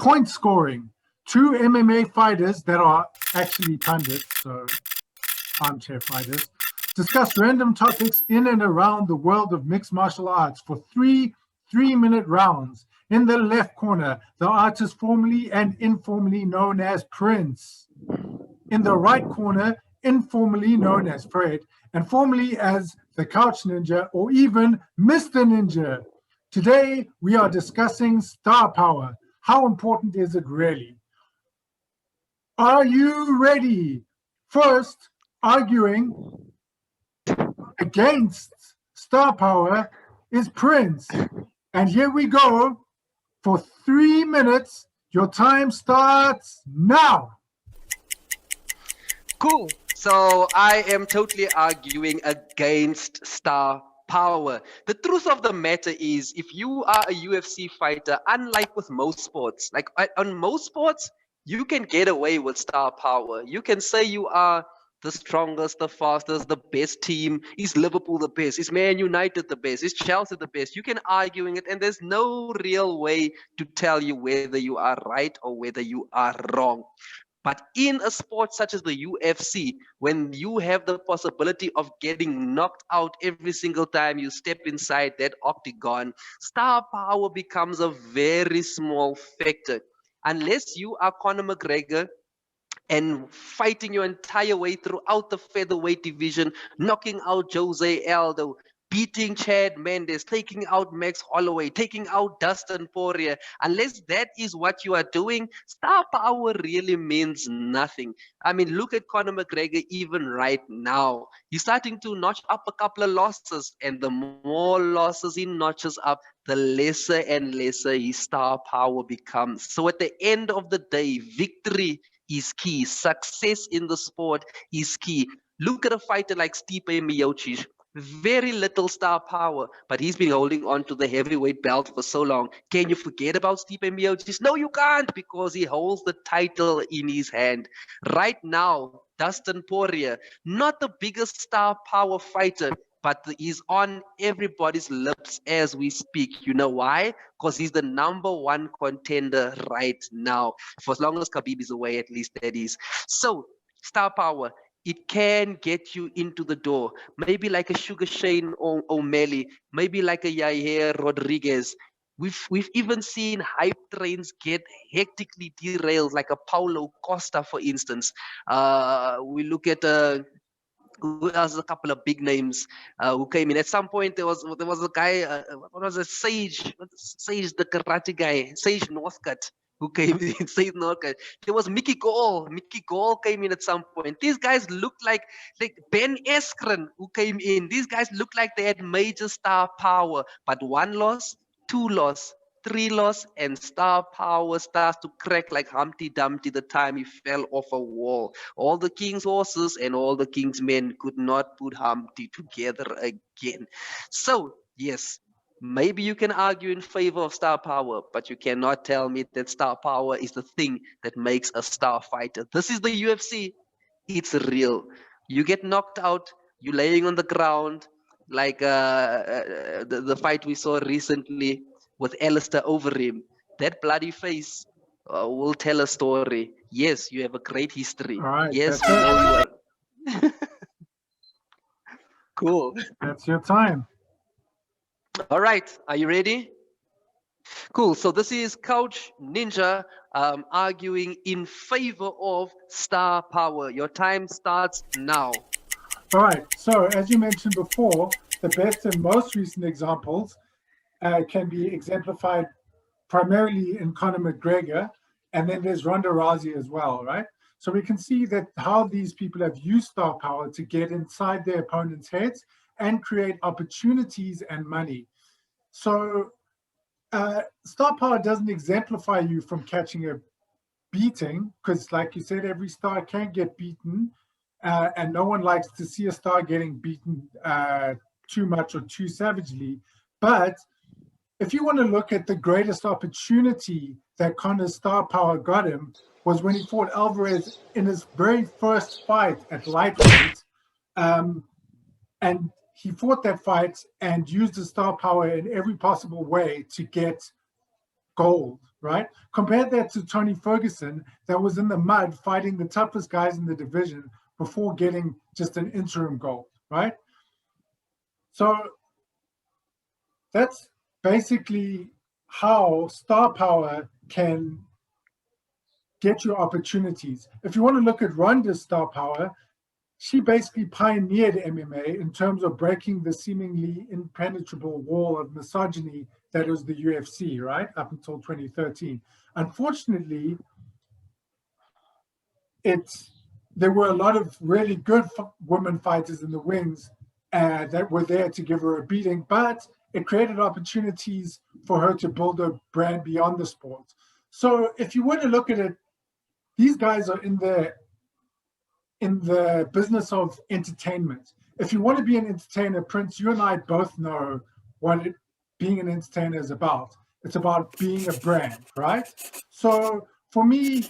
point scoring. Two MMA fighters that are actually pundits, so armchair fighters, discuss random topics in and around the world of mixed martial arts for three-minute rounds. In the left corner, the artist formally and informally known as Prince. In the right corner, informally known as Fred, and formally as the Couch Ninja or even Mr. Ninja. Today, we are discussing star power. How important is it really? Are you ready? First, arguing against star power is Prince. And here we go for 3 minutes. Your time starts now. Cool. So I am totally arguing against star power. The truth of the matter is, if you are a UFC fighter, unlike with most sports, like on most sports, you can get away with star power. You can say you are the strongest, the fastest, the best team. Is Liverpool the best? Is Man United the best? Is Chelsea the best? You can arguing it, and there's no real way to tell you whether you are right or whether you are wrong. But in a sport such as the UFC, when you have the possibility of getting knocked out every single time you step inside that octagon, star power becomes a very small factor. Unless you are Conor McGregor and fighting your entire way throughout the featherweight division, knocking out Jose Aldo, beating Chad Mendes, taking out Max Holloway, taking out Dustin Poirier. Unless that is what you are doing, star power really means nothing. I mean, look at Conor McGregor even right now. He's starting to notch up a couple of losses, and the more losses he notches up, the lesser and lesser his star power becomes. So at the end of the day, victory is key. Success in the sport is key. Look at a fighter like Stipe Miocic. Very little star power, but he's been holding on to the heavyweight belt for so long. Can you forget about Stipe Miocic? No, you can't, because he holds the title in his hand. Right now, Dustin Poirier, not the biggest star power fighter, but he's on everybody's lips as we speak. You know why? Because he's the #1 contender right now. For as long as Khabib is away, at least that is. So, star power, it can get you into the door. Maybe like a Sugar Shane O'Malley, maybe like a Yair Rodriguez. We've even seen hype trains get hectically derailed, like a Paulo Costa, for instance. We look at who else? A couple of big names who came in. At some point, there was a guy. What was it? Sage, the karate guy, Sage Northcutt, who came in. Sage Northcutt. There was Mickey Gall. Mickey Gall came in at some point. These guys looked like Ben Askren, who came in. These guys looked like they had major star power, but one loss, two loss, three loss, and star power starts to crack like Humpty Dumpty the time he fell off a wall. All the king's horses and all the king's men could not put Humpty together again. So, yes, maybe you can argue in favor of star power, but you cannot tell me that star power is the thing that makes a star fighter. This is the UFC. It's real. You get knocked out, you're laying on the ground, like the fight we saw recently with Alistair Overeem. That bloody face will tell a story. Yes, you have a great history. All right, Yes, that's we know it. you are. Cool. That's your time. All right, are you ready? Cool. So this is Couch Ninja arguing in favor of star power. Your time starts now. All right. So, as you mentioned before, the best and most recent examples can be exemplified primarily in Conor McGregor, and then there's Ronda Rousey as well, right? So we can see that how these people have used star power to get inside their opponents' heads and create opportunities and money. So star power doesn't exemplify you from catching a beating, because like you said, every star can get beaten, and no one likes to see a star getting beaten too much or too savagely. But if you want to look at the greatest opportunity that Conor's star power got him, was when he fought Alvarez in his very first fight at lightweight. And he fought that fight and used his star power in every possible way to get gold, right? Compare that to Tony Ferguson that was in the mud fighting the toughest guys in the division before getting just an interim goal, right? So that's basically how star power can get you opportunities. If you want to look at Ronda's star power, she basically pioneered MMA in terms of breaking the seemingly impenetrable wall of misogyny that is the UFC, right? Up until 2013. Unfortunately, there were a lot of really good women fighters in the wings that were there to give her a beating, but it created opportunities for her to build a brand beyond the sport. So if you were to look at it, these guys are in the business of entertainment. If you want to be an entertainer, Prince, you and I both know what being an entertainer is about. It's about being a brand, right? So for me,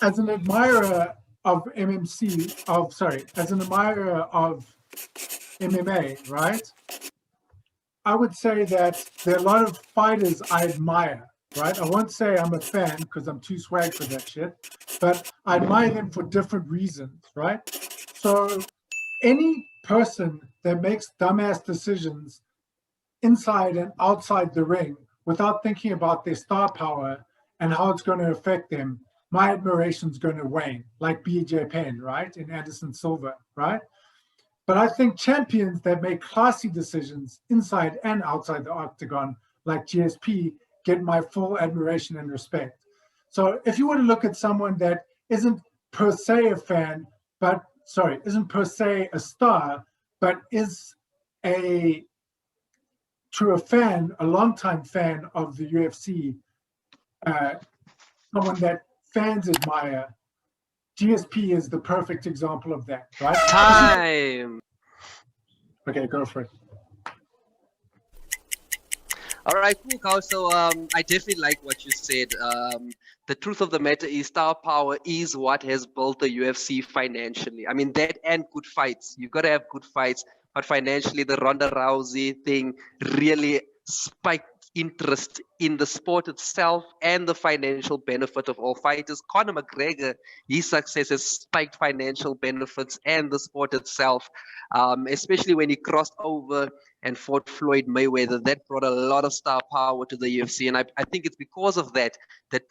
as an admirer of as an admirer of MMA, right? I would say that there are a lot of fighters I admire, right? I won't say I'm a fan because I'm too swag for that shit, but I admire them for different reasons, right? So any person that makes dumbass decisions inside and outside the ring without thinking about their star power and how it's going to affect them, my admiration's going to wane, like BJ Penn, right? And Anderson Silva, right? But I think champions that make classy decisions inside and outside the octagon, like GSP, get my full admiration and respect. So if you want to look at someone that isn't per se a fan, isn't per se a star, but is a a longtime fan of the UFC, someone that fans admire, GSP is the perfect example of that, right? Time. Okay, go for it. All right, cool, Carl. So I definitely like what you said. The truth of the matter is star power is what has built the UFC financially. I mean, that and good fights. You've got to have good fights. But financially, the Ronda Rousey thing really spiked interest in the sport itself and the financial benefit of all fighters. Conor McGregor, his success has spiked financial benefits and the sport itself, especially when he crossed over and fought Floyd Mayweather. That brought a lot of star power to the UFC. And I think it's because of that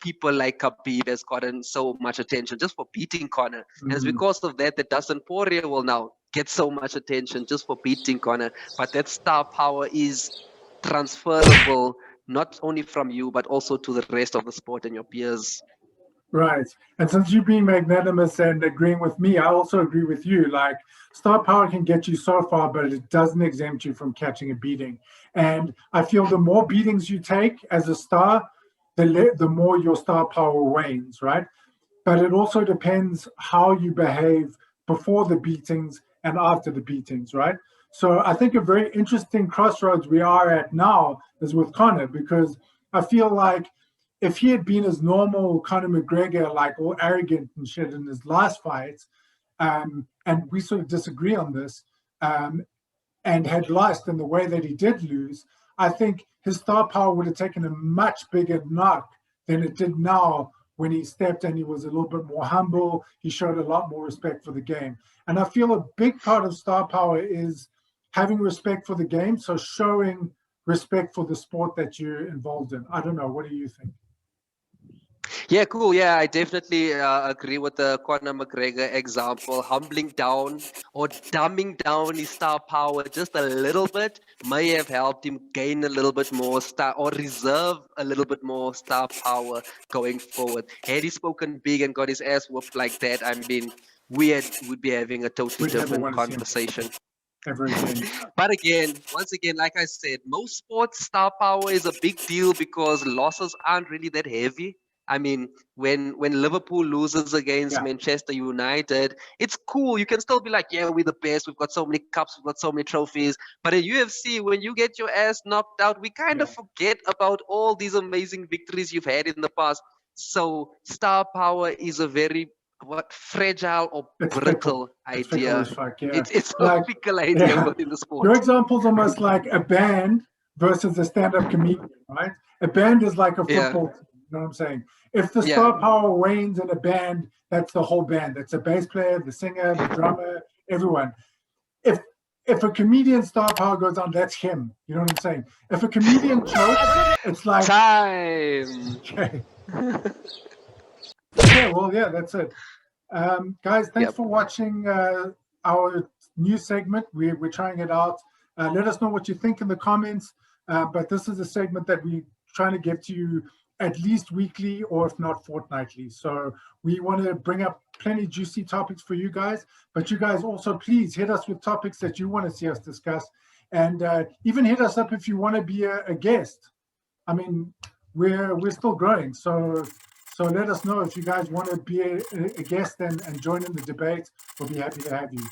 people like Khabib has gotten so much attention just for beating Conor. And it's because of that Dustin Poirier will now get so much attention just for beating Conor. But that star power is transferable not only from you, but also to the rest of the sport and your peers. Right. And since you're being magnanimous and agreeing with me, I also agree with you. Like, star power can get you so far, but it doesn't exempt you from catching a beating. And I feel the more beatings you take as a star, the more your star power wanes, right? But it also depends how you behave before the beatings and after the beatings, right? So I think a very interesting crossroads we are at now is with Conor, because I feel like if he had been as normal Conor McGregor, like all arrogant and shit in his last fights, and we sort of disagree on this, and had lost in the way that he did lose, I think his star power would have taken a much bigger knock than it did now when he stepped and he was a little bit more humble. He showed a lot more respect for the game. And I feel a big part of star power is having respect for the game, so showing respect for the sport that you're involved in. I don't know. What do you think? Yeah, cool. Yeah, I definitely agree with the Conor McGregor example. Humbling down or dumbing down his star power just a little bit may have helped him gain a little bit more star or reserve a little bit more star power going forward. Had he spoken big and got his ass whooped like that, I mean, would be having a totally different conversation. But again, once again, like I said, most sports star power is a big deal because losses aren't really that heavy. I mean, when Liverpool loses against Manchester United, it's cool. You can still be like, yeah, we're the best. We've got so many cups. We've got so many trophies. But in UFC, when you get your ass knocked out, we kind of forget about all these amazing victories you've had in the past. So star power is a very fragile or brittle idea. It's fickle as fuck, It's a fickle idea within the sport. Your example's almost like a band versus a stand-up comedian, right? A band is like a Yeah. football team, you know what I'm saying? If the Yeah. star power wanes in a band, that's the whole band. That's a bass player, the singer, the drummer, everyone. If a comedian star power goes on, that's him. You know what I'm saying? If a comedian chokes, it's like, Time. okay, okay, well, yeah, that's it. Guys, thanks Yep. for watching our new segment. We're trying it out. Let us know what you think in the comments. But this is a segment that we're trying to get to you at least weekly, or if not fortnightly. So we want to bring up plenty juicy topics for you guys. But you guys also, please hit us with topics that you want to see us discuss. And even hit us up if you want to be a guest. I mean, we're still growing. So let us know if you guys want to be a guest and join in the debate. We'll be happy to have you.